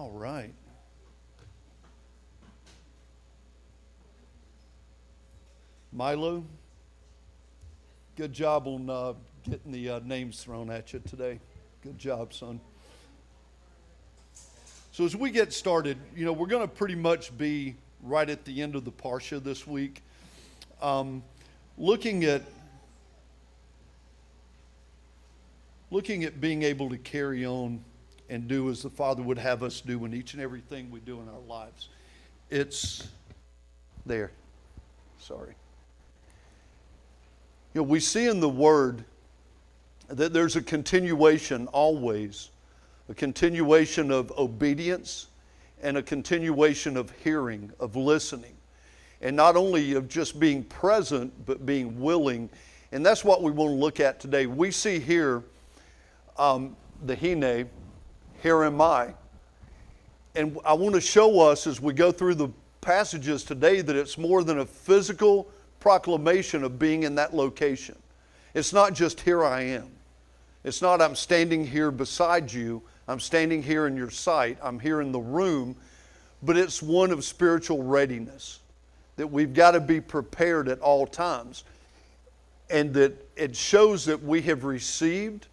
All right. Milo, good job on getting the names thrown at you today. Good job, son. So as we get started, we're going to pretty much be right at the end of the Parsha this week, looking at being able to carry on and do as the Father would have us do in each and everything we do in our lives. It's there. Sorry. We see in the Word that there's a continuation always, a continuation of obedience and a continuation of hearing, of listening. And not only of just being present, but being willing. And that's what we want to look at today. We see here the Hine, here am I. And I want to show us as we go through the passages today that it's more than a physical proclamation of being in that location. It's not just here I am. It's not I'm standing here beside you. I'm standing here in your sight. I'm here in the room. But it's one of spiritual readiness. That we've got to be prepared at all times. And that it shows that we have received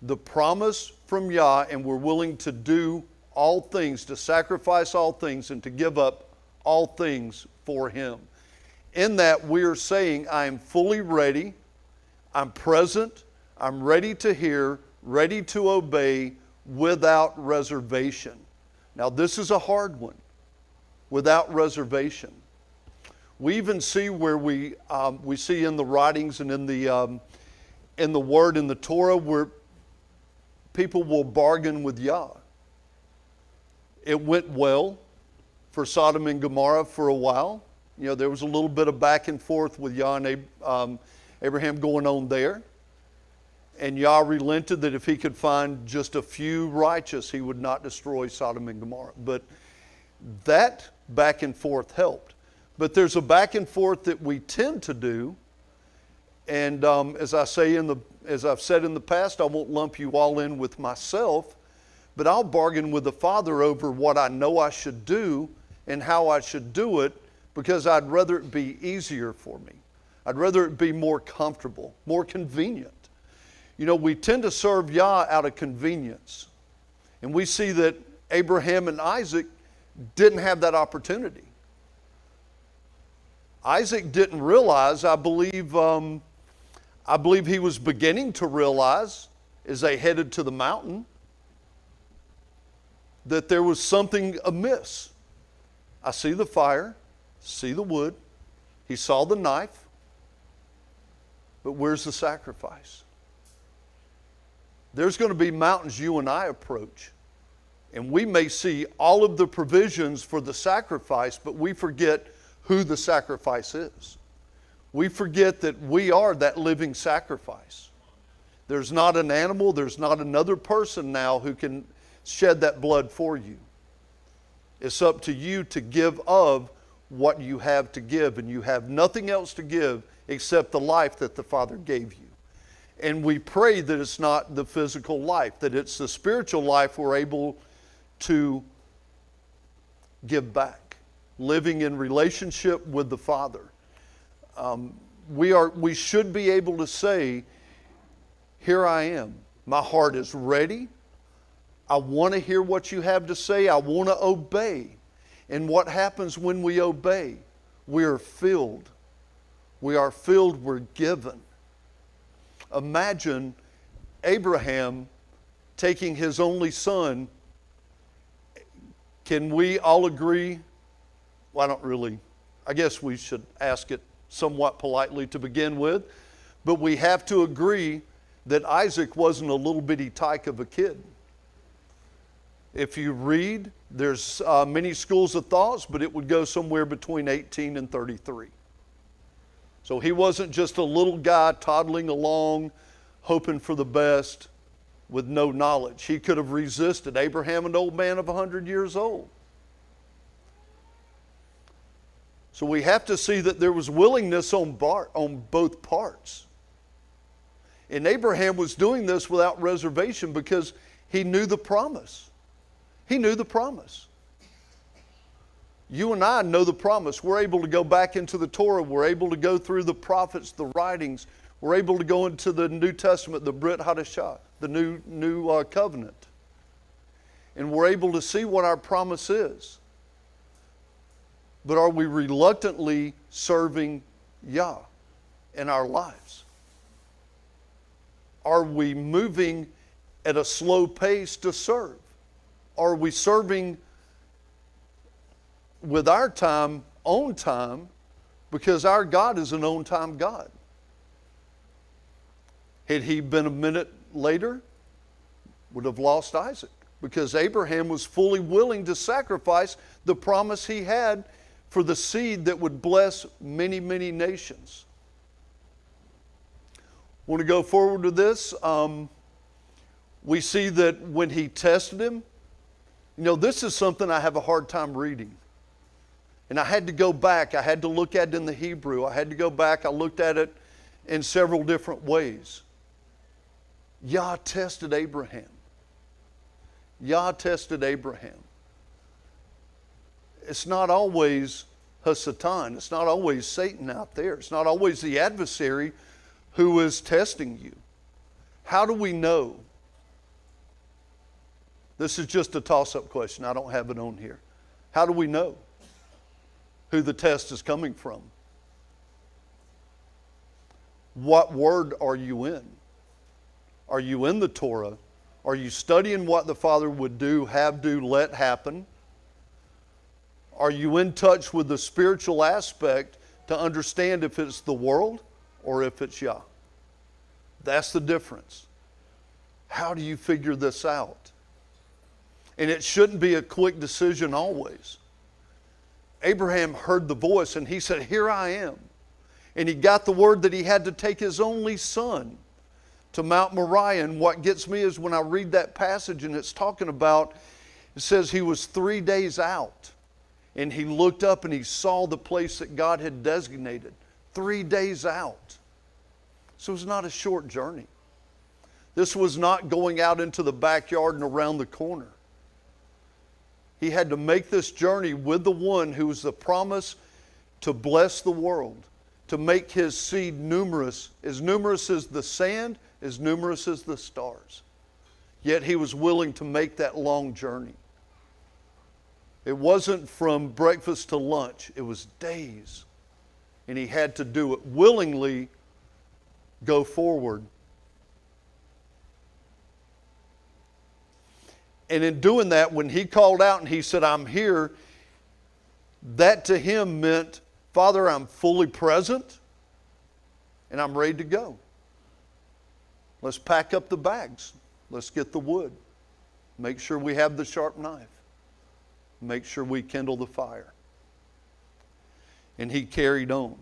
the promise from Yah, and we're willing to do all things, to sacrifice all things, and to give up all things for Him. In that, we are saying, I am fully ready, I'm present, I'm ready to hear, ready to obey, without reservation. Now, this is a hard one, without reservation. We even see where we see in the writings and in the Word, in the Torah, where people will bargain with Yah. It went well for Sodom and Gomorrah for a while. There was a little bit of back and forth with Yah and Abraham going on there. And Yah relented that if he could find just a few righteous, he would not destroy Sodom and Gomorrah. But that back and forth helped. But there's a back and forth that we tend to do. And as I've said in the past, I won't lump you all in with myself, but I'll bargain with the Father over what I know I should do and how I should do it, because I'd rather it be easier for me. I'd rather it be more comfortable, more convenient. We tend to serve Yah out of convenience. And we see that Abraham and Isaac didn't have that opportunity. Isaac didn't realize, I believe he was beginning to realize as they headed to the mountain that there was something amiss. I see the fire, see the wood, he saw the knife, but where's the sacrifice? There's going to be mountains you and I approach, and we may see all of the provisions for the sacrifice, but we forget who the sacrifice is. We forget that we are that living sacrifice. There's not an animal, there's not another person now who can shed that blood for you. It's up to you to give of what you have to give, and you have nothing else to give except the life that the Father gave you. And we pray that it's not the physical life, that it's the spiritual life we're able to give back, living in relationship with the Father. We should be able to say, here I am. My heart is ready. I want to hear what you have to say. I want to obey. And what happens when we obey? We are filled. We are filled, we're given. Imagine Abraham taking his only son. Can we all agree? Well, I guess we should ask it somewhat politely to begin with, but we have to agree that Isaac wasn't a little bitty tyke of a kid. If you read, there's many schools of thoughts, but it would go somewhere between 18 and 33. So he wasn't just a little guy toddling along, hoping for the best with no knowledge. He could have resisted. Abraham, an old man of 100 years old. So we have to see that there was willingness on both parts. And Abraham was doing this without reservation because he knew the promise. He knew the promise. You and I know the promise. We're able to go back into the Torah. We're able to go through the prophets, the writings. We're able to go into the New Testament, the Brit Hadashah, the new covenant. And we're able to see what our promise is. But are we reluctantly serving Yah in our lives? Are we moving at a slow pace to serve? Are we serving with our time, own time, because our God is an on-time God? Had he been a minute later, would have lost Isaac, because Abraham was fully willing to sacrifice the promise he had for the seed that would bless many, many nations. Want to go forward with this? We see that when he tested him, this is something I have a hard time reading. And I had to go back. I had to look at it in the Hebrew. I had to go back. I looked at it in several different ways. Yah tested Abraham. Yah tested Abraham. It's not always Hasatan. It's not always Satan out there. It's not always the adversary who is testing you. How do we know? This is just a toss-up question. I don't have it on here. How do we know who the test is coming from? What word are you in? Are you in the Torah? Are you studying what the Father would do, have, do, let happen? Are you in touch with the spiritual aspect to understand if it's the world or if it's Yah? That's the difference. How do you figure this out? And it shouldn't be a quick decision always. Abraham heard the voice and he said, "Here I am." And he got the word that he had to take his only son to Mount Moriah. And what gets me is when I read that passage and it's talking about, it says he was 3 days out. And he looked up and he saw the place that God had designated. 3 days out. So it was not a short journey. This was not going out into the backyard and around the corner. He had to make this journey with the one who was the promise to bless the world, to make his seed numerous as the sand, as numerous as the stars. Yet he was willing to make that long journey. It wasn't from breakfast to lunch. It was days. And he had to do it willingly, go forward. And in doing that, when he called out and he said, "I'm here," that to him meant, "Father, I'm fully present and I'm ready to go. Let's pack up the bags. Let's get the wood. Make sure we have the sharp knife. Make sure we kindle the fire." And he carried on.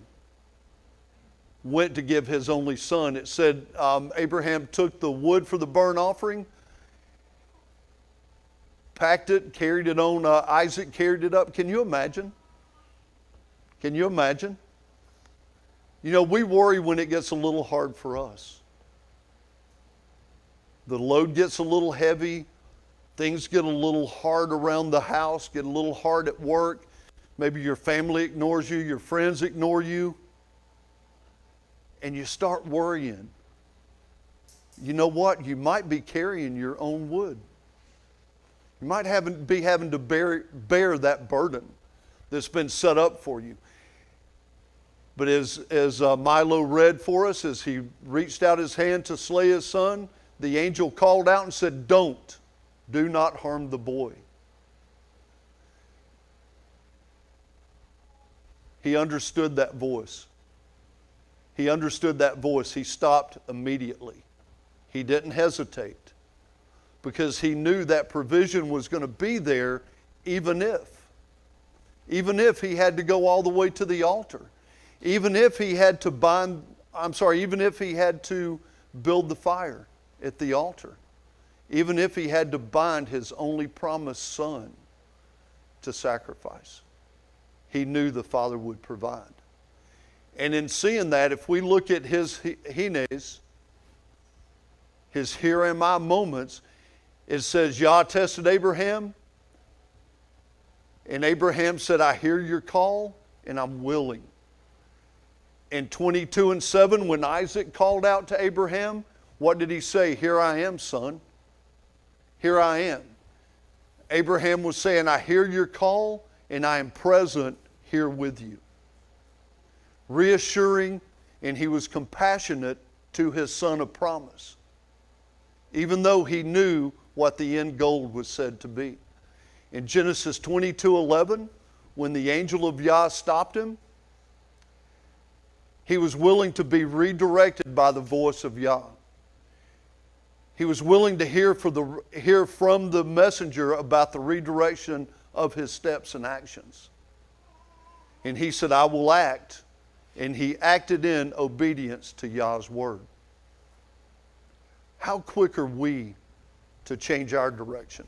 Went to give his only son. It said Abraham took the wood for the burnt offering, packed it, carried it on. Isaac carried it up. Can you imagine? Can you imagine? We worry when it gets a little hard for us. The load gets a little heavy. Things get a little hard around the house, get a little hard at work. Maybe your family ignores you, your friends ignore you. And you start worrying. You know what? You might be carrying your own wood. You might be having to bear that burden that's been set up for you. But as Milo read for us, as he reached out his hand to slay his son, the angel called out and said, "Don't. Do not harm the boy." He understood that voice. He understood that voice. He stopped immediately. He didn't hesitate because he knew that provision was going to be there even if he had to go all the way to the altar, even if he had to even if he had to build the fire at the altar, even if he had to bind his only promised son to sacrifice. He knew the Father would provide. And in seeing that, if we look at his hines, his here am I moments, it says Yah tested Abraham And Abraham said, I hear your call and I'm willing. In 22:7, when Isaac called out to Abraham, what did he say? Here I am, son. Here I am. Abraham was saying, I hear your call and I am present here with you. Reassuring, and he was compassionate to his son of promise, even though he knew what the end goal was said to be. In Genesis 22:11, when the angel of Yah stopped him, he was willing to be redirected by the voice of Yah. He was willing to hear from the messenger about the redirection of his steps and actions. And he said, I will act. And he acted in obedience to Yah's word. How quick are we to change our direction?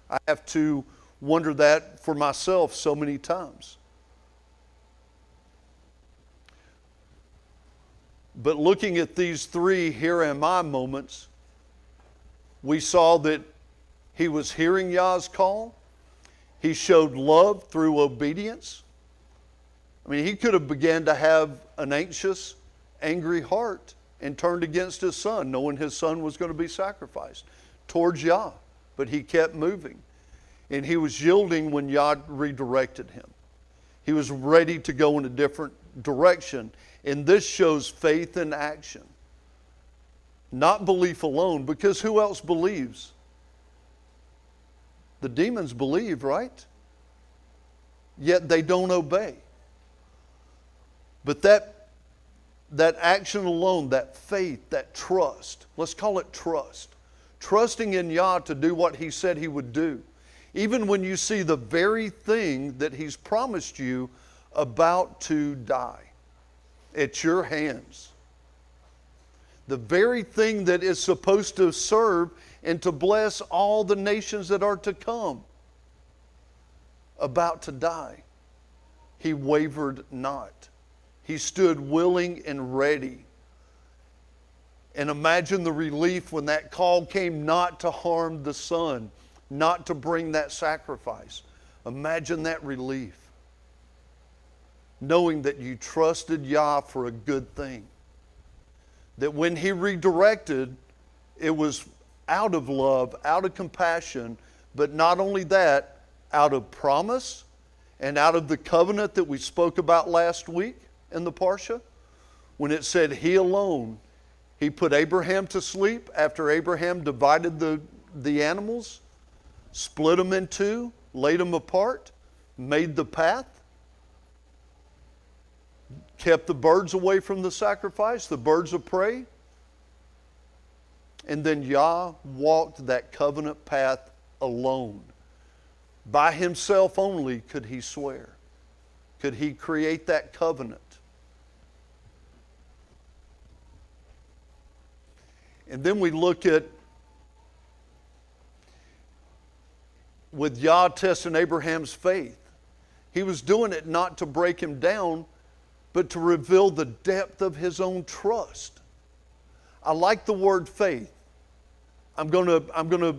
I have to wonder that for myself so many times. But looking at these three here am I moments, we saw that he was hearing Yah's call. He showed love through obedience. I mean, he could have began to have an anxious, angry heart and turned against his son, knowing his son was going to be sacrificed towards Yah. But he kept moving. And he was yielding when Yah redirected him. He was ready to go in a different direction. And this shows faith in action. Not belief alone, because who else believes? The demons believe, right? Yet they don't obey. But that action alone, that faith, that trust, let's call it trust. Trusting in Yah to do what He said He would do. Even when you see the very thing that He's promised you about to die at your hands. The very thing that is supposed to serve and to bless all the nations that are to come, about to die. He wavered not. He stood willing and ready. And imagine the relief when that call came not to harm the son, not to bring that sacrifice. Imagine that relief. Knowing that you trusted Yah for a good thing. That when He redirected, it was out of love, out of compassion, but not only that, out of promise and out of the covenant that we spoke about last week in the Parsha, when it said He alone, He put Abraham to sleep after Abraham divided the animals, split them in two, laid them apart, made the path, kept the birds away from the sacrifice, the birds of prey. And then Yah walked that covenant path alone. By Himself only could He swear. Could He create that covenant. And then we look at, with Yah testing Abraham's faith. He was doing it not to break him down, but to reveal the depth of his own trust. I like the word faith. I'm going to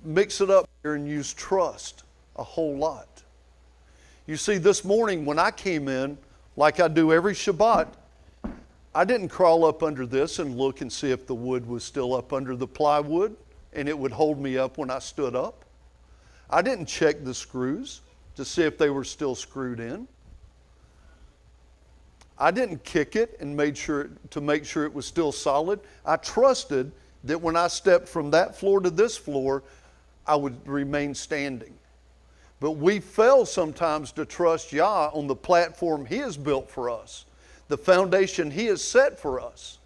mix it up here and use trust a whole lot. You see, this morning when I came in, like I do every Shabbat, I didn't crawl up under this and look and see if the wood was still up under the plywood and it would hold me up when I stood up. I didn't check the screws to see if they were still screwed in. I didn't kick it and make sure it was still solid. I trusted that when I stepped from that floor to this floor, I would remain standing. But we fail sometimes to trust Yah on the platform He has built for us, the foundation He has set for us.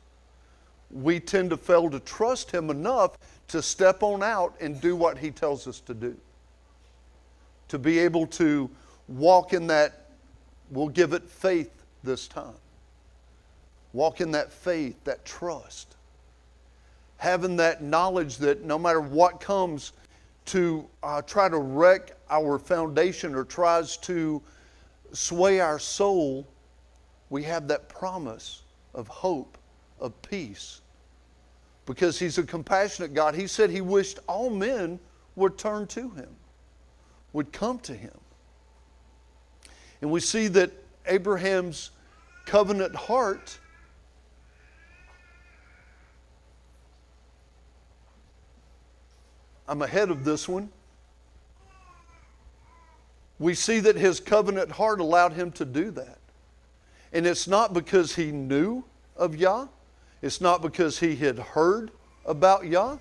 We tend to fail to trust Him enough to step on out and do what He tells us to do. To be able to walk in that, we'll give it faith this time. Walk in that faith, that trust. Having that knowledge that no matter what comes to try to wreck our foundation or tries to sway our soul, we have that promise of hope, of peace. Because He's a compassionate God. He said He wished all men would turn to Him, would come to Him. And we see that Abraham's covenant heart I'm ahead of this one. We see that his covenant heart allowed him to do that. And it's not because he knew of Yah. It's not because he had heard about Yah.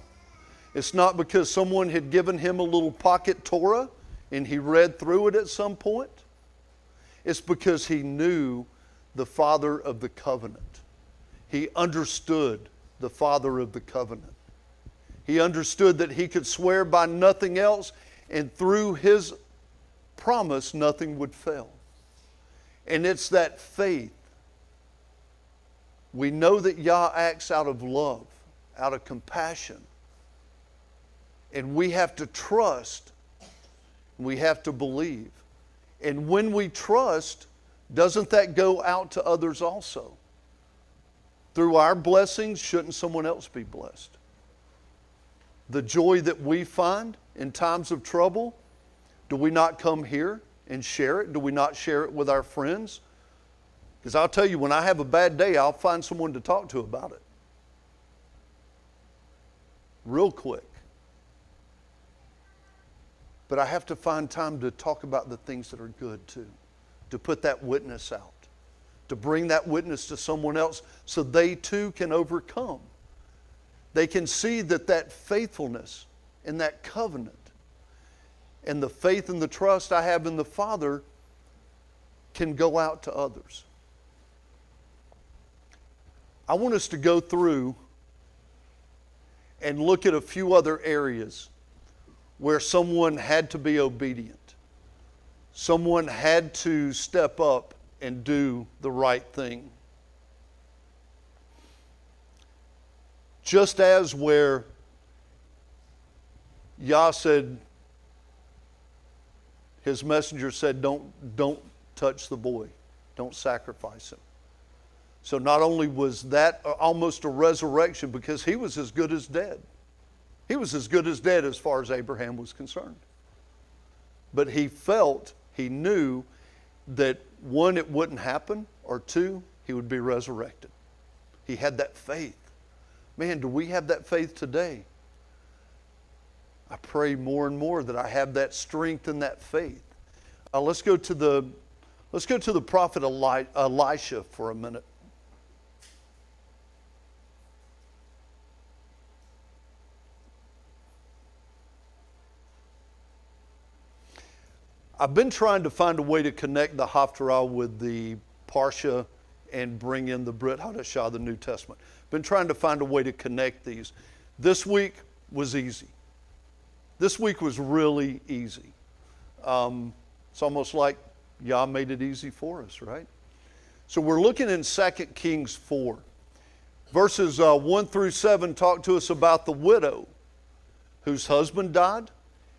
It's not because someone had given him a little pocket Torah and he read through it at some point. It's because he knew the Father of the covenant. He understood the Father of the covenant. He understood that he could swear by nothing else, and through his promise, nothing would fail. And it's that faith. We know that Yah acts out of love, out of compassion. And we have to trust. We have to believe. And when we trust, doesn't that go out to others also? Through our blessings, shouldn't someone else be blessed? The joy that we find in times of trouble, do we not come here and share it? Do we not share it with our friends? Because I'll tell you, when I have a bad day, I'll find someone to talk to about it. Real quick. But I have to find time to talk about the things that are good too. To put that witness out. To bring that witness to someone else so they too can overcome. They can see that that faithfulness and that covenant and the faith and the trust I have in the Father can go out to others. I want us to go through and look at a few other areas where someone had to be obedient. Someone had to step up and do the right thing. Just as where Yah said, his messenger said, don't touch the boy. Don't sacrifice him. So not only was that almost a resurrection, because he was as good as dead. He was as good as dead as far as Abraham was concerned. But he knew that one, it wouldn't happen, or two, he would be resurrected. He had that faith. Man, do we have that faith today? I pray more and more that I have that strength and that faith. Let's go to the prophet Elisha for a minute. I've been trying to find a way to connect the Haftarah with the Parsha and bring in the Brit Hadashah, the New Testament. Been trying to find a way to connect these. This week was easy. This week was really easy. It's almost like Yah made it easy for us, right? So we're looking in 2 Kings 4. Verses 1 through 7 talk to us about the widow whose husband died.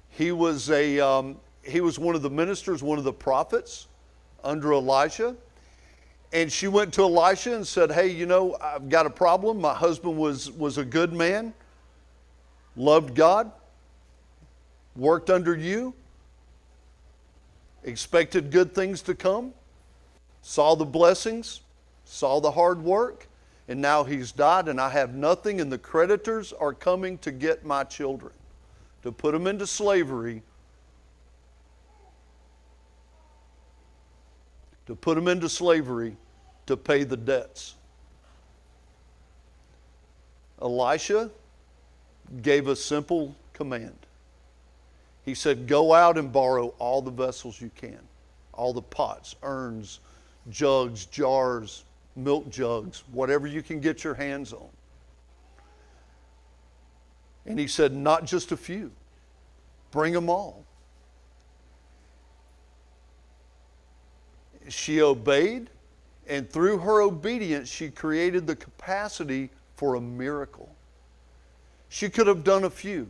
He was one of the ministers, one of the prophets under Elijah. And she went to Elisha and said, hey, I've got a problem. My husband was a good man, loved God, worked under you, expected good things to come, saw the blessings, saw the hard work, and now he's died and I have nothing, and the creditors are coming to get my children, to put them into slavery, to pay the debts. Elisha gave a simple command. He said, go out and borrow all the vessels you can, all the pots, urns, jugs, jars, milk jugs, whatever you can get your hands on. And he said, not just a few, bring them all. She obeyed, and through her obedience, she created the capacity for a miracle. She could have done a few.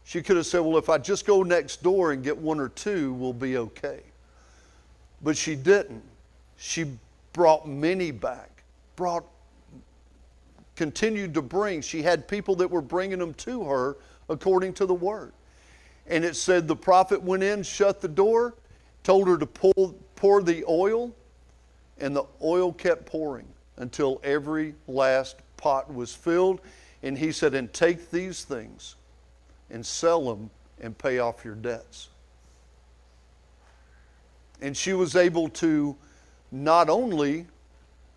She could have said, well, if I just go next door and get one or two, we'll be okay. But she didn't. She brought many back, continued to bring. She had people that were bringing them to her according to the word. And it said the prophet went in, shut the door, told her to pour the oil, and the oil kept pouring until every last pot was filled. And he said, and take these things and sell them and pay off your debts. And she was able to not only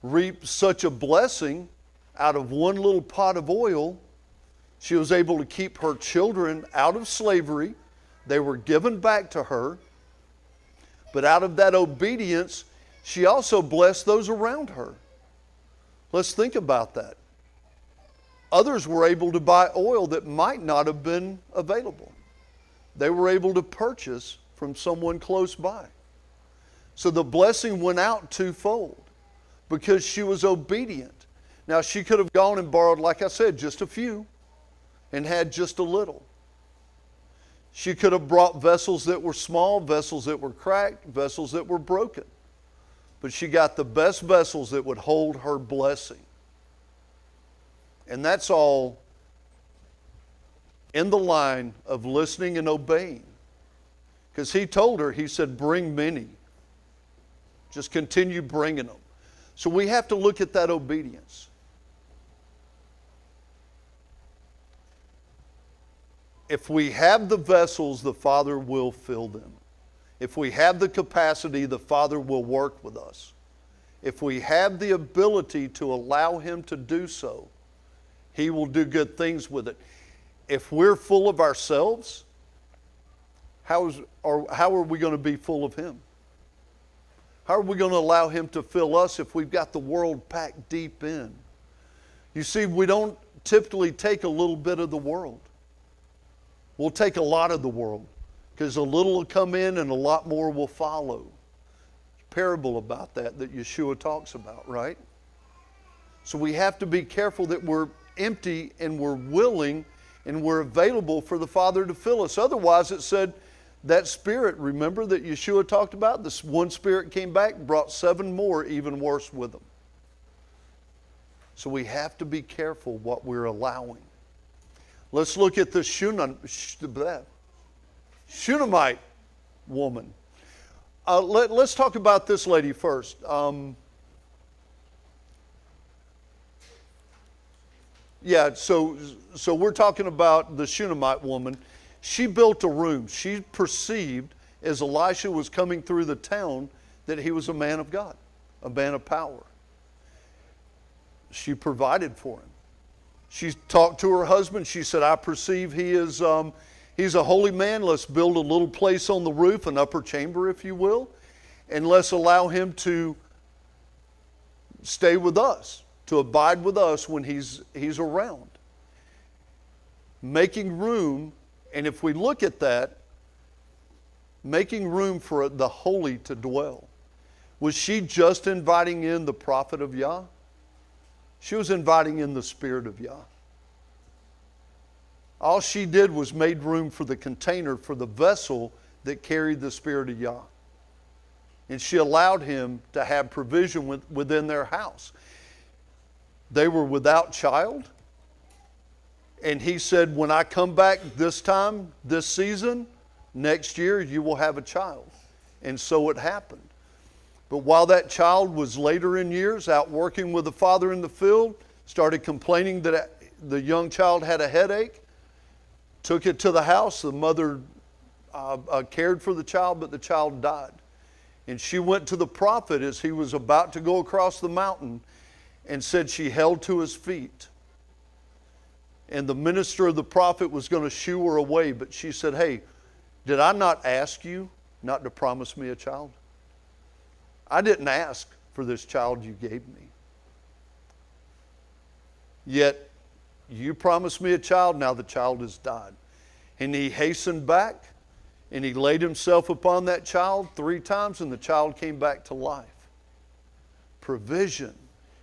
reap such a blessing out of one little pot of oil, she was able to keep her children out of slavery. They were given back to her. But out of that obedience, she also blessed those around her. Let's think about that. Others were able to buy oil that might not have been available. They were able to purchase from someone close by. So the blessing went out twofold because she was obedient. Now she could have gone and borrowed, like I said, just a few and had just a little. She could have brought vessels that were small, vessels that were cracked, vessels that were broken. But she got the best vessels that would hold her blessing. And that's all in the line of listening and obeying. Because he told her, he said, bring many. Just continue bringing them. So we have to look at that obedience. If we have the vessels, the Father will fill them. If we have the capacity, the Father will work with us. If we have the ability to allow Him to do so, He will do good things with it. If we're full of ourselves, how are we going to be full of Him? How are we going to allow Him to fill us if we've got the world packed deep in? You see, we don't typically take a little bit of the world. We'll take a lot of the world because a little will come in and a lot more will follow. Parable about that Yeshua talks about, right? So we have to be careful that we're empty and we're willing and we're available for the Father to fill us. Otherwise, it said that spirit, remember that Yeshua talked about? This one spirit came back and brought 7 more even worse with them. So we have to be careful what we're allowing. Let's look at the Shunammite woman. Let's talk about this lady first. So we're talking about the Shunammite woman. She built a room. She perceived, as Elisha was coming through the town, that he was a man of God, a man of power. She provided for him. She talked to her husband. She said, I perceive he's a holy man. Let's build a little place on the roof, an upper chamber, if you will, and let's allow him to stay with us, to abide with us when he's around. Making room, and if we look at that, making room for the holy to dwell. Was she just inviting in the prophet of Yah? She was inviting in the Spirit of Yah. All she did was made room for the container, for the vessel that carried the Spirit of Yah. And she allowed him to have provision within their house. They were without child. And he said, when I come back this time, this season, next year, you will have a child. And so it happened. But while that child was later in years out working with the father in the field, started complaining that the young child had a headache, took it to the house. The mother cared for the child, but the child died. And she went to the prophet as he was about to go across the mountain and said she held to his feet. And the minister of the prophet was going to shoo her away, but she said, hey, did I not ask you not to promise me a child? I didn't ask for this child you gave me. Yet you promised me a child, now the child has died. And he hastened back and he laid himself upon that child 3 times and the child came back to life. Provision.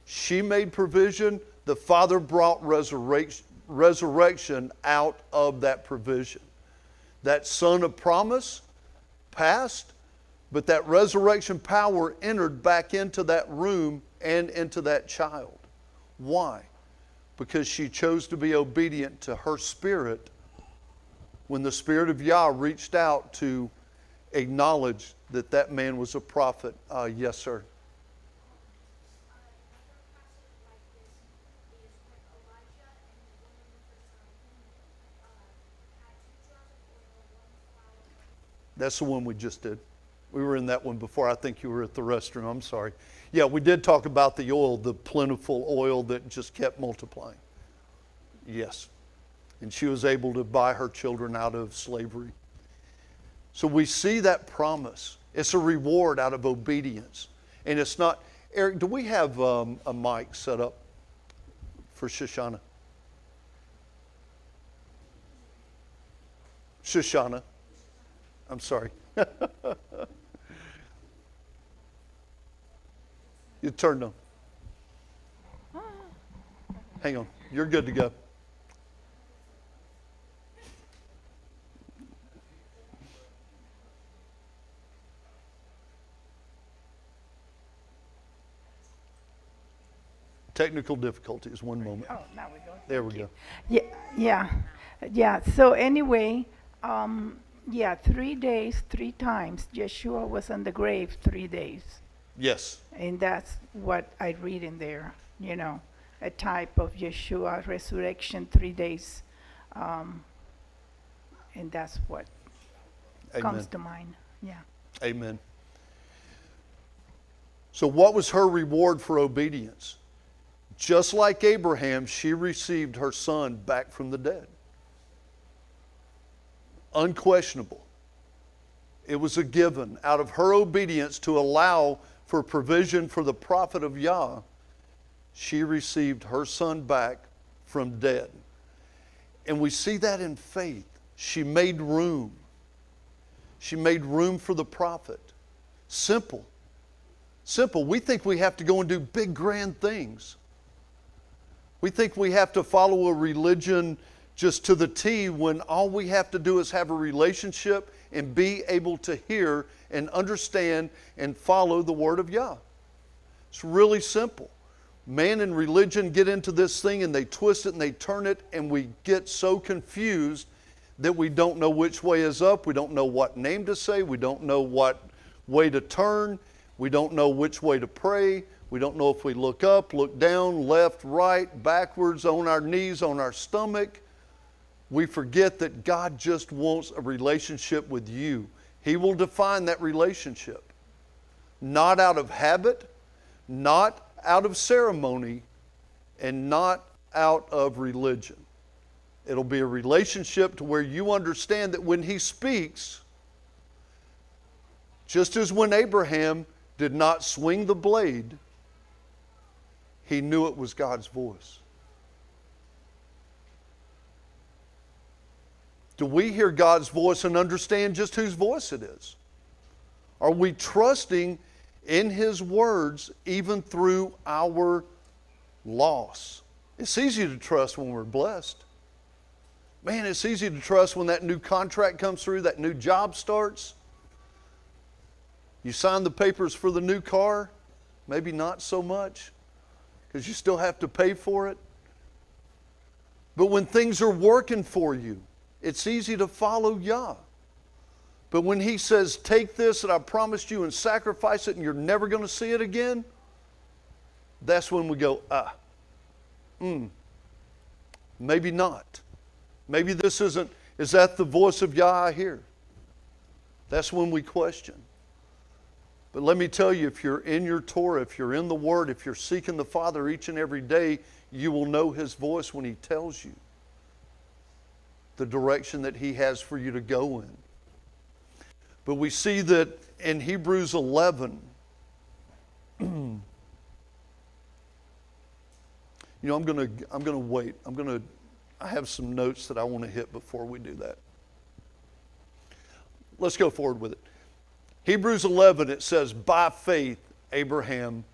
She made provision. The Father brought resurrection out of that provision. That son of promise passed, but that resurrection power entered back into that room and into that child. Why? Because she chose to be obedient to her spirit when the Spirit of Yah reached out to acknowledge that that man was a prophet. Yes, sir. That's the one we just did. We were in that one before. I think you were at the restroom. I'm sorry. Yeah, we did talk about the oil, the plentiful oil that just kept multiplying. Yes. And she was able to buy her children out of slavery. So we see that promise. It's a reward out of obedience. And it's not, Eric, do we have a mic set up for Shoshana? Shoshana. I'm sorry. You turned on. Hang on. You're good to go. Technical difficulties. One moment. Oh, now we go. There we go. Yeah. So anyway, 3 days, 3 times, Yeshua was in the grave 3 days. Yes. And that's what I read in there, a type of Yeshua resurrection 3 days. And that's what comes to mind. Yeah. Amen. So what was her reward for obedience? Just like Abraham, she received her son back from the dead. Unquestionable. It was a given. Out of her obedience to allow for provision for the prophet of Yah, she received her son back from dead. And we see that in faith. She made room. She made room for the prophet. Simple. Simple. We think we have to go and do big, grand things. We think we have to follow a religion just to the T when all we have to do is have a relationship and be able to hear and understand and follow the Word of Yah. It's really simple. Man and religion get into this thing and they twist it and they turn it, and we get so confused that we don't know which way is up. We don't know what name to say. We don't know what way to turn. We don't know which way to pray. We don't know if we look up, look down, left, right, backwards, on our knees, on our stomach. We forget that God just wants a relationship with you. He will define that relationship. Not out of habit, not out of ceremony, and not out of religion. It'll be a relationship to where you understand that when He speaks, just as when Abraham did not swing the blade, he knew it was God's voice. Do we hear God's voice and understand just whose voice it is? Are we trusting in His words even through our loss? It's easy to trust when we're blessed. Man, it's easy to trust when that new contract comes through, that new job starts. You sign the papers for the new car, maybe not so much, because you still have to pay for it. But when things are working for you, it's easy to follow Yah. But when He says, take this that I promised you and sacrifice it and you're never going to see it again, that's when we go, maybe not. Maybe this isn't, is that the voice of Yah I hear? That's when we question. But let me tell you, if you're in your Torah, if you're in the Word, if you're seeking the Father each and every day, you will know His voice when He tells you the direction that He has for you to go in. But we see that in Hebrews 11, I'm going to wait. I have some notes that I want to hit before we do that. Let's go forward with it. Hebrews 11, it says, by faith, Abraham,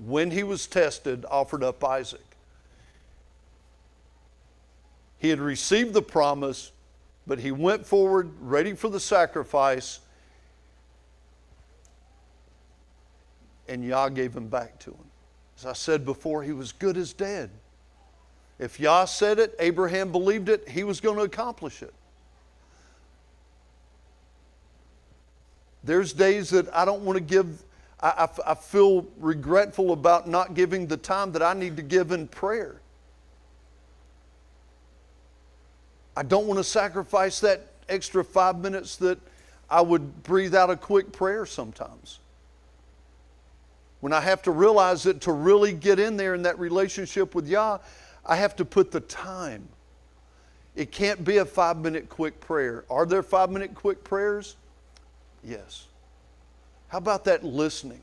when he was tested, offered up Isaac. He had received the promise, but he went forward, ready for the sacrifice, and Yah gave him back to him. As I said before, he was good as dead. If Yah said it, Abraham believed it, he was going to accomplish it. There's days that I don't want to give, I feel regretful about not giving the time that I need to give in prayer. I don't want to sacrifice that extra 5 minutes that I would breathe out a quick prayer sometimes. When I have to realize that to really get in there in that relationship with Yah, I have to put the time. It can't be a 5-minute quick prayer. Are there 5-minute quick prayers? Yes. How about that listening?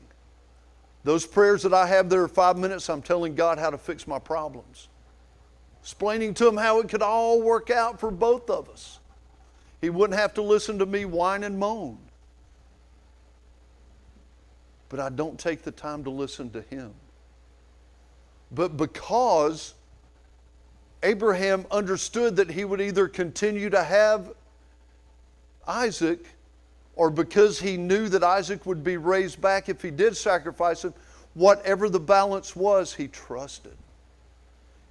Those prayers that I have that are 5 minutes, I'm telling God how to fix my problems. Explaining to Him how it could all work out for both of us. He wouldn't have to listen to me whine and moan. But I don't take the time to listen to Him. But because Abraham understood that he would either continue to have Isaac, or because he knew that Isaac would be raised back if he did sacrifice him, whatever the balance was, he trusted.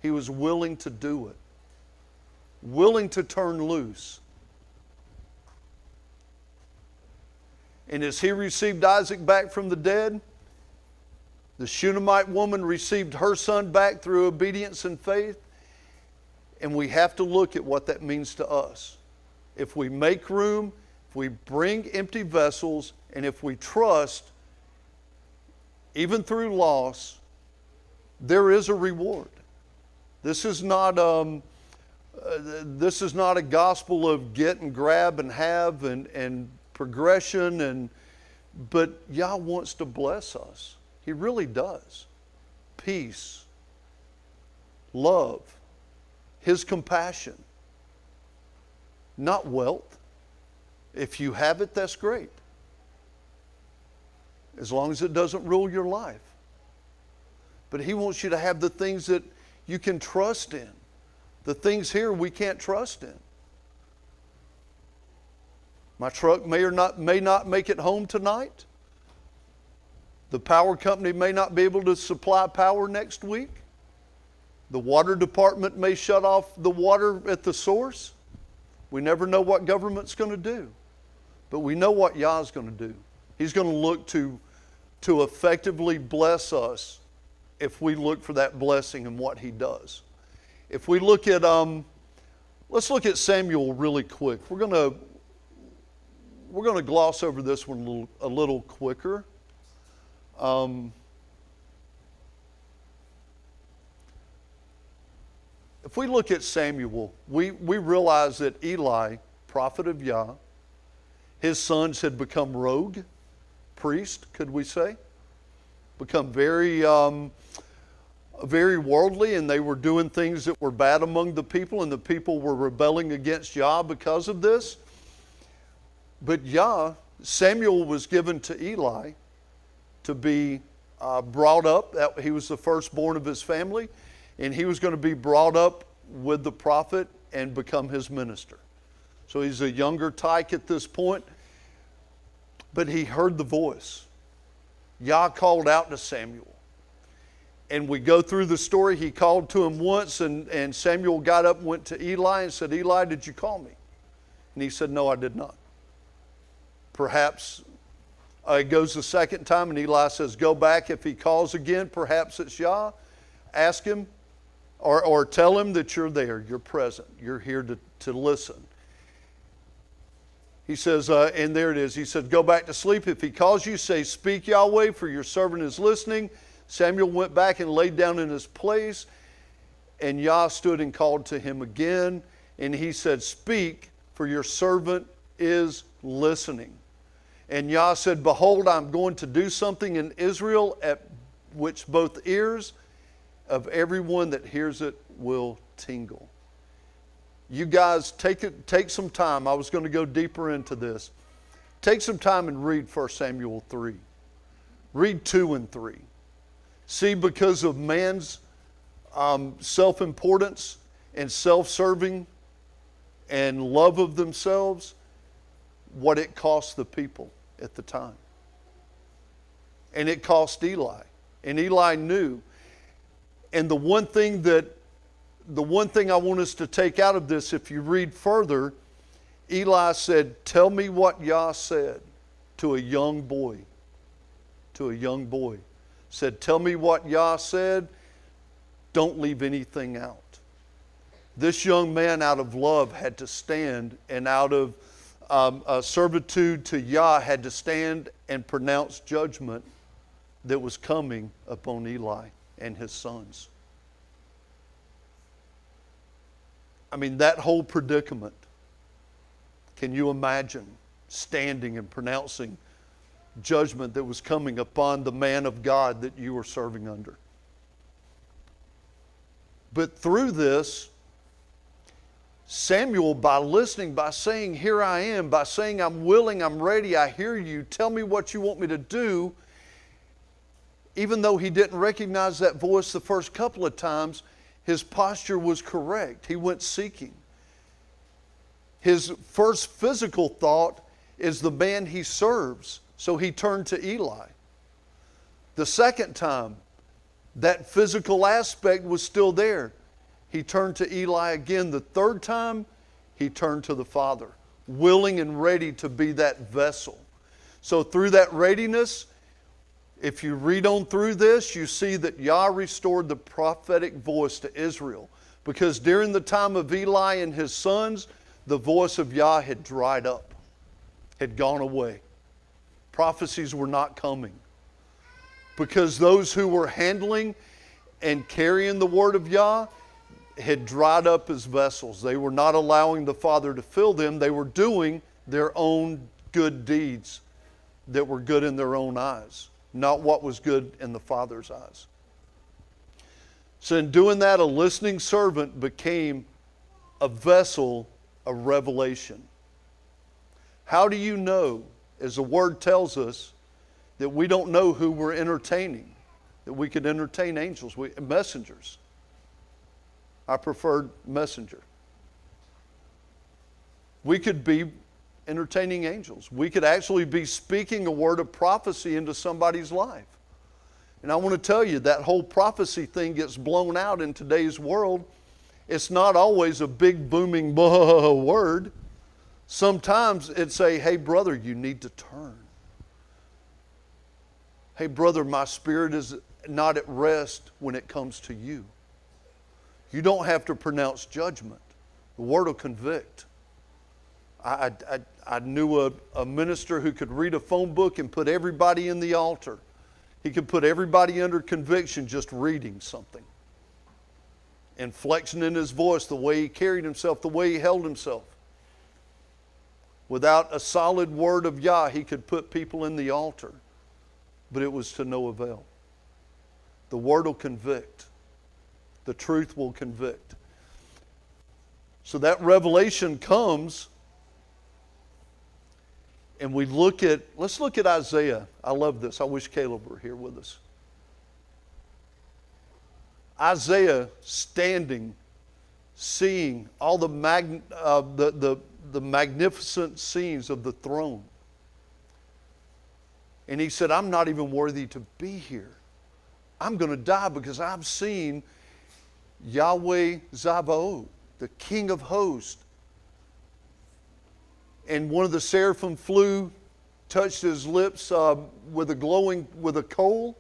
He was willing to do it. Willing to turn loose. And as he received Isaac back from the dead, the Shunammite woman received her son back through obedience and faith. And we have to look at what that means to us. If we make room, if we bring empty vessels, and if we trust, even through loss, there is a reward. This is not a gospel of get and grab and have and progression, but Yah wants to bless us. He really does. Peace, love, His compassion, not wealth. If you have it, that's great. As long as it doesn't rule your life. But He wants you to have the things that you can trust in. The things here we can't trust in. My truck may not make it home tonight. The power company may not be able to supply power next week. The water department may shut off the water at the source. We never know what government's going to do. But we know what Yah's going to do. He's going to look to effectively bless us if we look for that blessing in what He does. If we look at, let's look at Samuel really quick. We're going to gloss over this one a little quicker. If we look at Samuel, we realize that Eli, prophet of Yah, his sons had become rogue priests, could we say? Become very worldly, and they were doing things that were bad among the people, and the people were rebelling against Yah because of this. But Samuel was given to Eli to be brought up. He was the firstborn of his family, and he was going to be brought up with the prophet and become his minister. So he's a younger tyke at this point, but he heard the voice. Yah called out to Samuel. And we go through the story. He called to him once, and Samuel got up and went to Eli and said, "Eli, did you call me?" And he said, "No, I did not." Perhaps it goes the second time, and Eli says, "Go back. If he calls again, perhaps it's Yah. Ask him or tell him that you're there, you're present, you're here to listen." He says, and there it is. He said, "Go back to sleep. If he calls you, say, 'Speak, Yahweh, for your servant is listening.'" Samuel went back and laid down in his place, and Yah stood and called to him again, and he said, "Speak, for your servant is listening." And Yah said, "Behold, I'm going to do something in Israel at which both ears of everyone that hears it will tingle." You guys, take some time. I was going to go deeper into this. Take some time and read 1 Samuel 3. Read 2 and 3. See, because of man's self-importance and self-serving and love of themselves, what it cost the people at the time. And it cost Eli. And Eli knew. And the one thing I want us to take out of this, if you read further, Eli said, "Tell me what Yah said." to a young boy. To a young boy. Said, tell me what Yah said. Don't leave anything out. This young man, out of love, had to stand, and out of servitude to Yah, had to stand and pronounce judgment that was coming upon Eli and his sons. I mean, that whole predicament. Can you imagine standing and pronouncing judgment that was coming upon the man of God that you were serving under? But through this, Samuel, by listening, by saying, here I am, by saying, I'm willing, I'm ready, I hear you, tell me what you want me to do, even though he didn't recognize that voice the first couple of times, his posture was correct. He went seeking. His first physical thought is the man he serves, so he turned to Eli. The second time, that physical aspect was still there. He turned to Eli again. The third time, he turned to the Father, willing and ready to be that vessel. So through that readiness, if you read on through this, you see that Yah restored the prophetic voice to Israel. Because during the time of Eli and his sons, the voice of Yah had dried up, had gone away. Prophecies were not coming. Because those who were handling and carrying the word of Yah had dried up as vessels. They were not allowing the Father to fill them. They were doing their own good deeds that were good in their own eyes, not what was good in the Father's eyes. So in doing that, a listening servant became a vessel of revelation. How do you know, as the Word tells us, that we don't know who we're entertaining? That we could entertain angels, messengers. I preferred messenger. We could be entertaining angels. We could actually be speaking a word of prophecy into somebody's life. And I want to tell you, that whole prophecy thing gets blown out in today's world. It's not always a big booming word. Sometimes it's a, hey brother, you need to turn. Hey brother, my spirit is not at rest when it comes to you. You don't have to pronounce judgment. The word will convict. I knew a minister who could read a phone book and put everybody in the altar. He could put everybody under conviction just reading something. Inflection in his voice, the way he carried himself, the way he held himself. Without a solid word of Yah, he could put people in the altar. But it was to no avail. The word will convict. The truth will convict. So that revelation comes, and let's look at Isaiah. I love this. I wish Caleb were here with us. Isaiah standing, seeing all the magnificent scenes of the throne. And he said, I'm not even worthy to be here. I'm going to die because I've seen Yahweh Zavaot, the King of hosts. And one of the seraphim flew, touched his lips with a coal.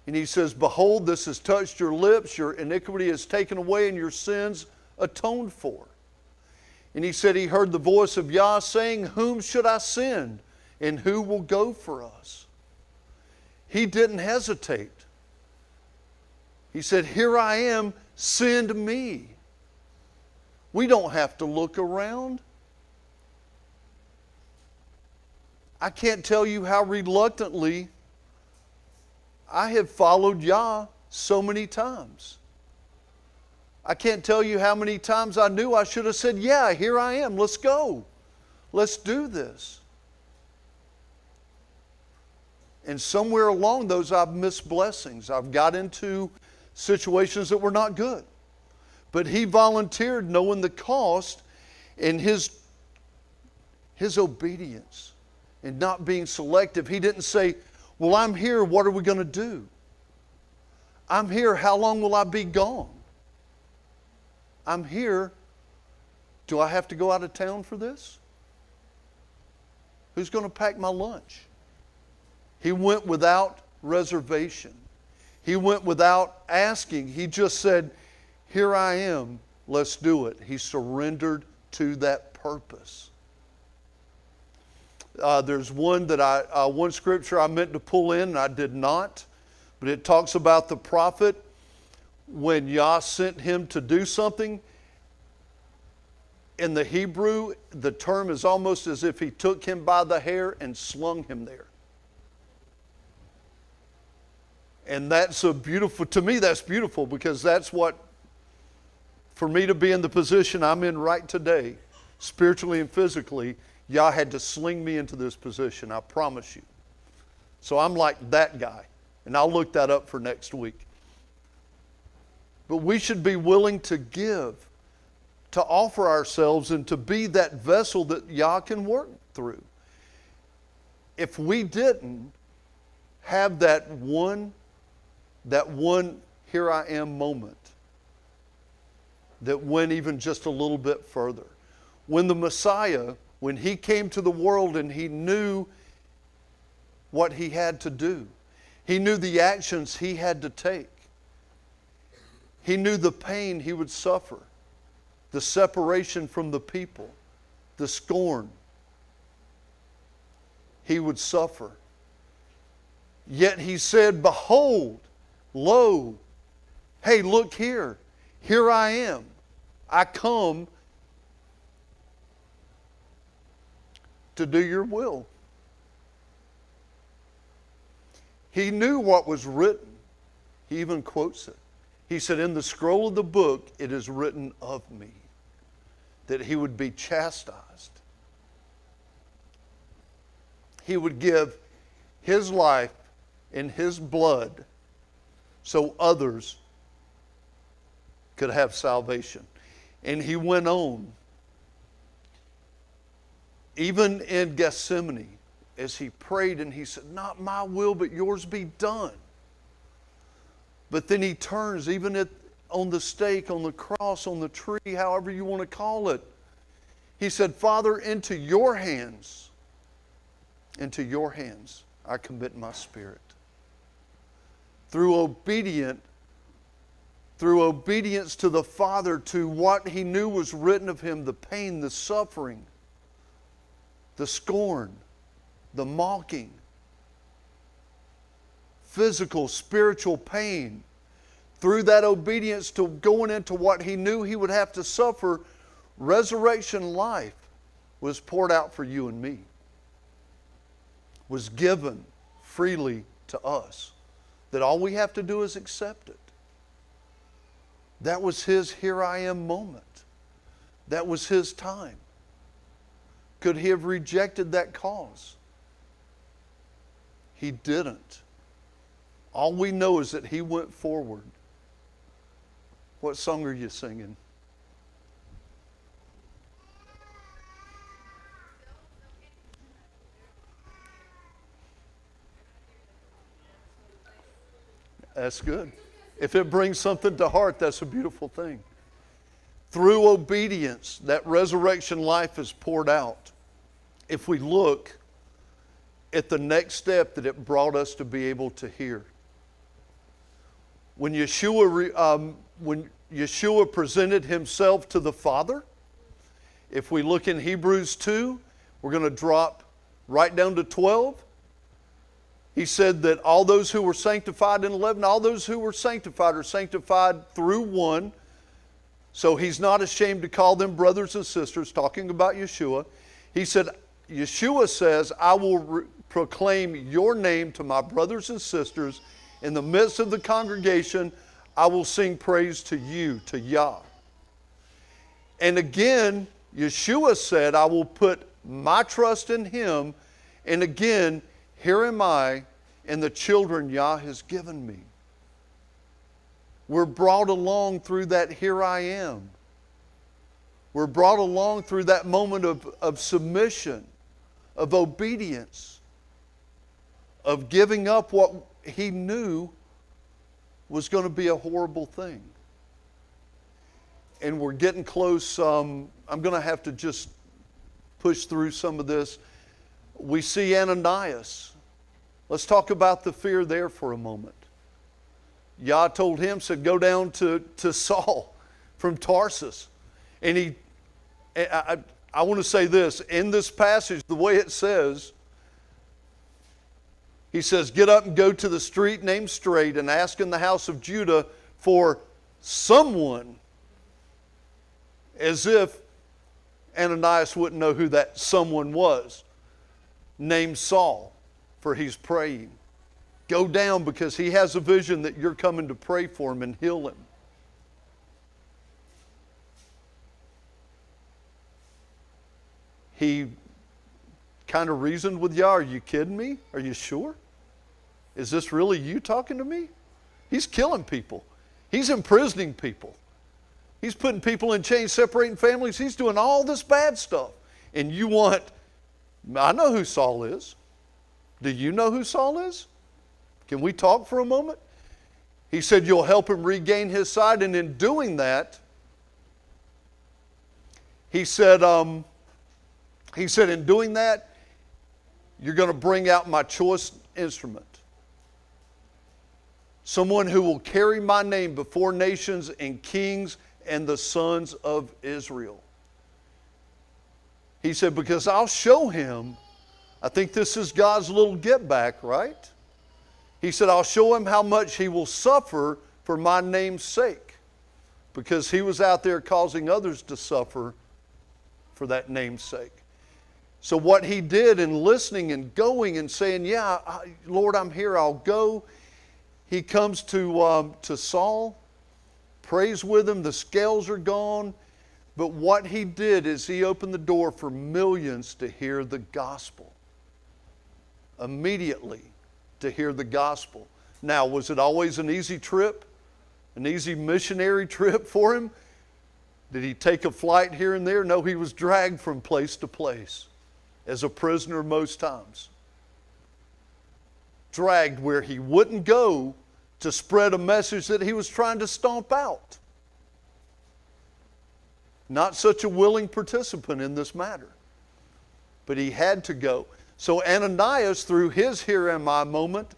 And he says, behold, this has touched your lips, your iniquity is taken away, and your sins atoned for. And he said he heard the voice of Yah saying, whom should I send, and who will go for us? He didn't hesitate. He said, here I am, send me. We don't have to look around. I can't tell you how reluctantly I have followed Yah so many times. I can't tell you how many times I knew I should have said, yeah, here I am, let's go. Let's do this. And somewhere along those, I've missed blessings. I've got into situations that were not good. But he volunteered knowing the cost, and his obedience and not being selective. He didn't say, well, I'm here, what are we going to do? I'm here, how long will I be gone? I'm here, do I have to go out of town for this? Who's going to pack my lunch? He went without reservation. He went without asking. He just said, here I am, let's do it. He surrendered to that purpose. There's one that one scripture I meant to pull in and I did not, but it talks about the prophet when Yah sent him to do something. In the Hebrew, the term is almost as if he took him by the hair and slung him there. And that's to me that's beautiful, because that's what, for me to be in the position I'm in right today, spiritually and physically, Yah had to sling me into this position, I promise you. So I'm like that guy, and I'll look that up for next week. But we should be willing to give, to offer ourselves, and to be that vessel that Yah can work through. If we didn't have that one here I am moment that went even just a little bit further. When the Messiah, when he came to the world and he knew what he had to do, he knew the actions he had to take, he knew the pain he would suffer, the separation from the people, the scorn he would suffer. Yet he said, behold, lo, hey, look here. Here I am. I come to do your will. He knew what was written. He even quotes it. He said, in the scroll of the book, it is written of me that he would be chastised. He would give his life and his blood so others could have salvation. And he went on, even in Gethsemane, as he prayed and he said, not my will, but yours be done. But then he turns, even on the stake, on the cross, on the tree, however you want to call it. He said, Father, into your hands I commit my spirit. Through obedience to the Father, to what he knew was written of him, the pain, the suffering, the scorn, the mocking, physical, spiritual pain, through that obedience to going into what he knew he would have to suffer, resurrection life was poured out for you and me, was given freely to us, that all we have to do is accept it. That was his here I am moment. That was his time. Could he have rejected that cause? He didn't. All we know is that he went forward. What song are you singing? That's good. If it brings something to heart, that's a beautiful thing. Through obedience, that resurrection life is poured out. If we look at the next step that it brought us to be able to hear. When Yeshua presented himself to the Father, if we look in Hebrews 2, we're going to drop right down to 12. He said that all those who were sanctified in 11, all those who were sanctified are sanctified through one. So he's not ashamed to call them brothers and sisters, talking about Yeshua. He said, Yeshua says, I will proclaim your name to my brothers and sisters. In the midst of the congregation, I will sing praise to you, to Yah. And again, Yeshua said, I will put my trust in him. And again, here am I and the children Yah has given me. We're brought along through that here I am. We're brought along through that moment of submission, of obedience, of giving up what he knew was going to be a horrible thing. And we're getting close. I'm going to have to just push through some of this. We see Ananias. Let's talk about the fear there for a moment. Yah told him, said, go down to Saul from Tarsus. And I want to say this, in this passage, the way it says, he says, get up and go to the street named Straight and ask in the house of Judah for someone, as if Ananias wouldn't know who that someone was, named Saul, for he's praying. Go down because he has a vision that you're coming to pray for him and heal him. He kind of reasoned with Yah, are you kidding me? Are you sure? Is this really you talking to me? He's killing people. He's imprisoning people. He's putting people in chains, separating families. He's doing all this bad stuff. And you want, I know who Saul is. Do you know who Saul is? Can we talk for a moment? He said you'll help him regain his sight, and in doing that, he said in doing that, you're going to bring out my choice instrument. Someone who will carry my name before nations and kings and the sons of Israel. He said, because I'll show him, I think this is God's little get back, right? He said, I'll show him how much he will suffer for my name's sake. Because he was out there causing others to suffer for that name's sake. So what he did in listening and going and saying, yeah, Lord, I'm here, I'll go. He comes to Saul, prays with him, the scales are gone. But what he did is he opened the door for millions to hear the gospel. Immediately to hear the gospel. Now, was it always an easy trip? An easy missionary trip for him? Did he take a flight here and there? No, he was dragged from place to place as a prisoner most times. Dragged where he wouldn't go to spread a message that he was trying to stomp out. Not such a willing participant in this matter. But he had to go. So Ananias, through his here am I moment,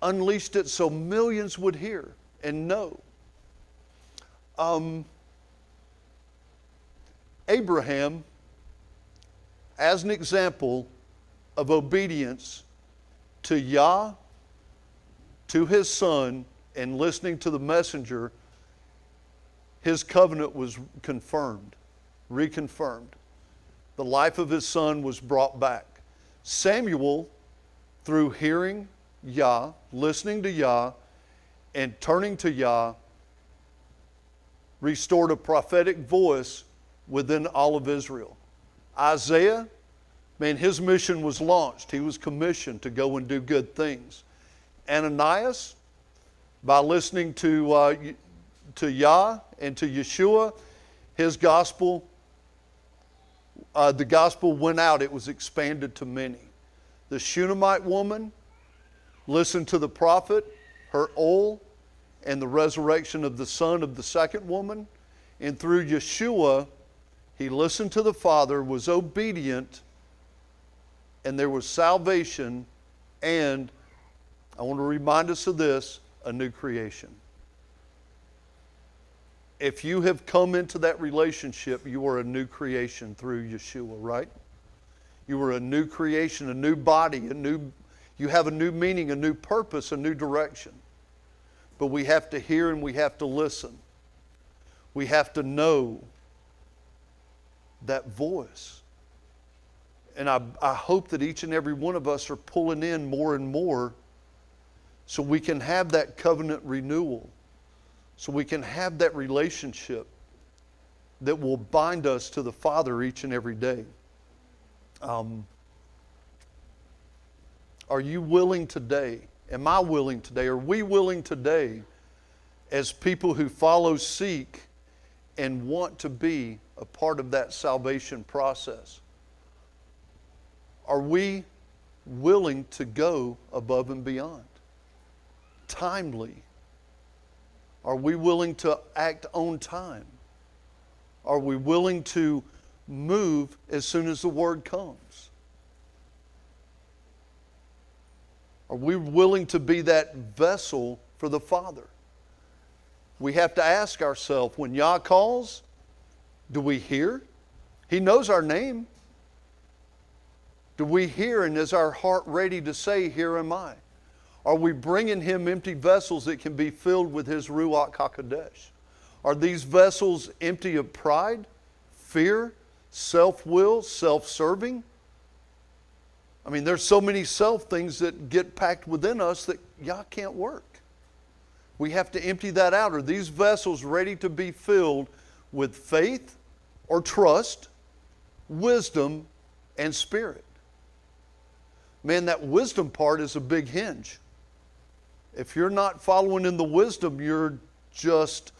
unleashed it so millions would hear and know. Abraham, as an example of obedience to Yah, to his son, and listening to the messenger, his covenant was confirmed, reconfirmed. The life of his son was brought back. Samuel, through hearing Yah, listening to Yah, and turning to Yah, restored a prophetic voice within all of Israel. Isaiah, man, his mission was launched. He was commissioned to go and do good things. Ananias, by listening to Yah and to Yeshua, his gospel, the gospel went out. It was expanded to many. The Shunammite woman listened to the prophet, her oil, and the resurrection of the son of the second woman. And through Yeshua, he listened to the Father, was obedient, and there was salvation, and I want to remind us of this, a new creation. If you have come into that relationship, you are a new creation through Yeshua, right? You are a new creation, a new body, you have a new meaning, a new purpose, a new direction. But we have to hear and we have to listen. We have to know that voice. And I hope that each and every one of us are pulling in more and more so we can have that covenant renewal, so we can have that relationship that will bind us to the Father each and every day. Are you willing today? Am I willing today? Are we willing today as people who follow, seek, and want to be a part of that salvation process? Are we willing to go above and beyond? Timely. Are we willing to act on time? Are we willing to move as soon as the word comes? Are we willing to be that vessel for the Father? We have to ask ourselves, when Yah calls, do we hear? He knows our name. Do we hear, and is our heart ready to say, here am I? Are we bringing Him empty vessels that can be filled with His Ruach HaKodesh? Are these vessels empty of pride, fear, self-will, self-serving? I mean, there's so many self things that get packed within us that Yah can't work. We have to empty that out. Are these vessels ready to be filled with faith or trust, wisdom, and spirit? Man, that wisdom part is a big hinge. If you're not following in the wisdom, you're just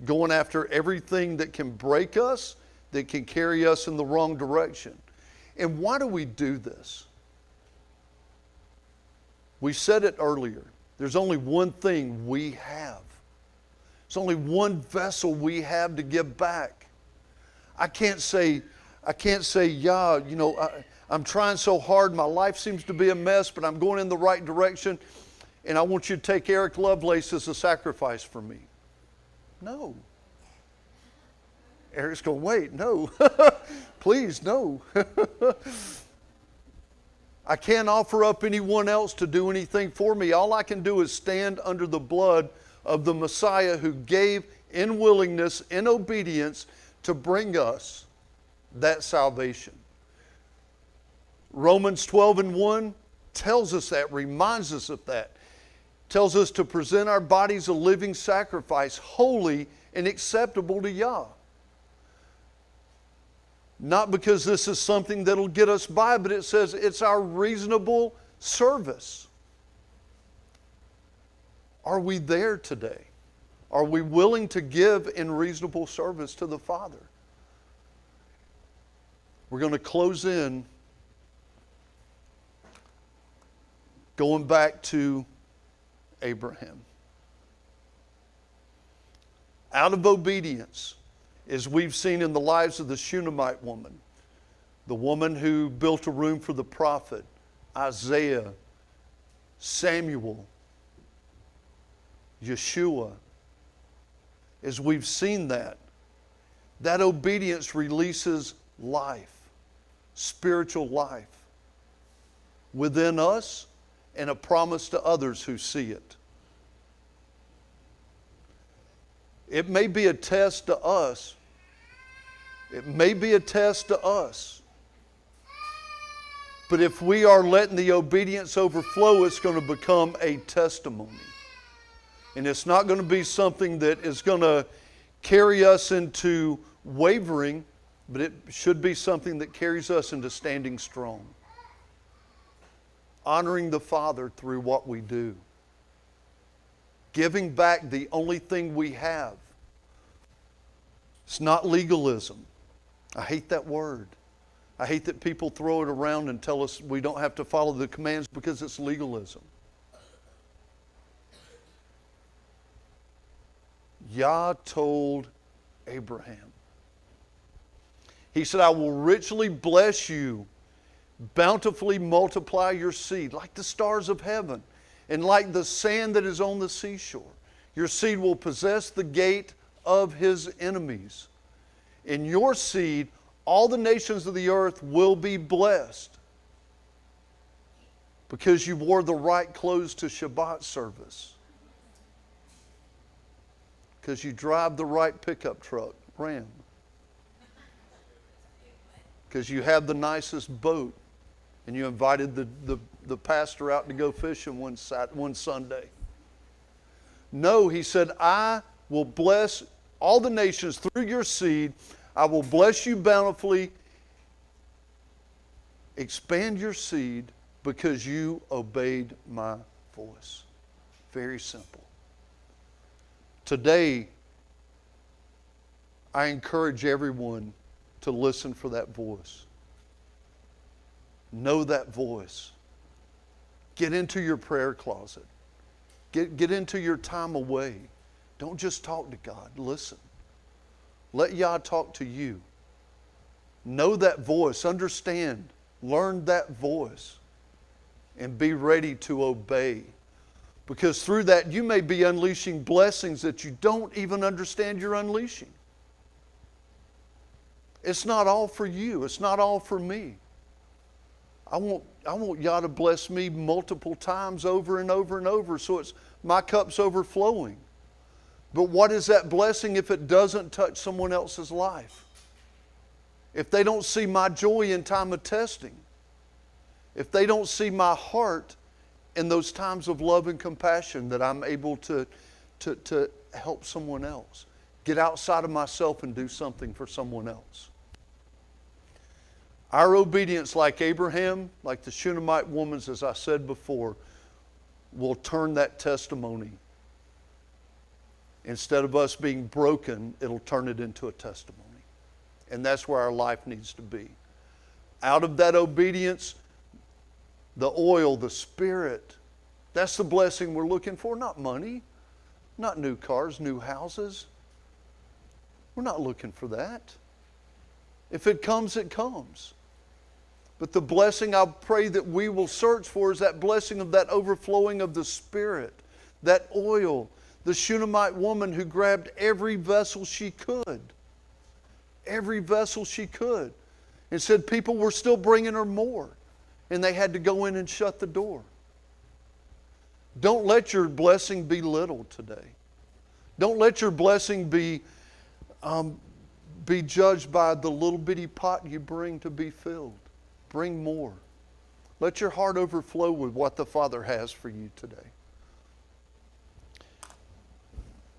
going after everything that can break us, that can carry us in the wrong direction. And why do we do this? We said it earlier. There's only one thing we have. There's only one vessel we have to give back. I can't say, yeah, you know, I'm trying so hard. My life seems to be a mess, but I'm going in the right direction. And I want you to take Eric Lovelace as a sacrifice for me. No. Eric's going, wait, no. Please, no. I can't offer up anyone else to do anything for me. All I can do is stand under the blood of the Messiah who gave in willingness, in obedience, to bring us that salvation. Romans 12:1 tells us that, reminds us of that. Tells us to present our bodies a living sacrifice, holy and acceptable to Yah. Not because this is something that'll get us by, but it says it's our reasonable service. Are we there today? Are we willing to give in reasonable service to the Father? We're going to close in going back to Abraham. Out of obedience, as we've seen in the lives of the Shunammite woman, the woman who built a room for the prophet, Isaiah, Samuel, Yeshua, as we've seen that obedience releases life, spiritual life within us and a promise to others who see it. It may be a test to us. It may be a test to us. But if we are letting the obedience overflow, it's going to become a testimony. And it's not going to be something that is going to carry us into wavering, but it should be something that carries us into standing strong. Honoring the Father through what we do. Giving back the only thing we have. It's not legalism. I hate that word. I hate that people throw it around and tell us we don't have to follow the commands because it's legalism. Yah told Abraham. He said, I will richly bless you, bountifully multiply your seed, like the stars of heaven, and like the sand that is on the seashore. Your seed will possess the gate of his enemies. In your seed, all the nations of the earth will be blessed because you wore the right clothes to Shabbat service. Because you drive the right pickup truck, Ram. Because you have the nicest boat and you invited the pastor out to go fishing one Sunday. No, he said, I will bless all the nations through your seed. I will bless you bountifully. Expand your seed because you obeyed my voice. Very simple. Today, I encourage everyone to listen for that voice. Know that voice. Get into your prayer closet. Get into your time away. Don't just talk to God. Listen. Let Yah talk to you. Know that voice. Understand. Learn that voice. and be ready to obey. Because through that, you may be unleashing blessings that you don't even understand you're unleashing. It's not all for you. It's not all for me. I want Yah to bless me multiple times over and over and over, so my cup's overflowing. But what is that blessing if it doesn't touch someone else's life? If they don't see my joy in time of testing? If they don't see my heart in those times of love and compassion that I'm able to help someone else, get outside of myself and do something for someone else? Our obedience, like Abraham, like the Shunammite woman's, as I said before, will turn that testimony. Instead of us being broken, it'll turn it into a testimony. And that's where our life needs to be. Out of that obedience, the oil, the Spirit, that's the blessing we're looking for. Not money, not new cars, new houses. We're not looking for that. If it comes, it comes. But the blessing I pray that we will search for is that blessing of that overflowing of the Spirit, that oil. The Shunammite woman who grabbed every vessel she could. Every vessel she could. And said people were still bringing her more. And they had to go in and shut the door. Don't let your blessing be little today. Don't let your blessing be judged by the little bitty pot you bring to be filled. Bring more. Let your heart overflow with what the Father has for you today.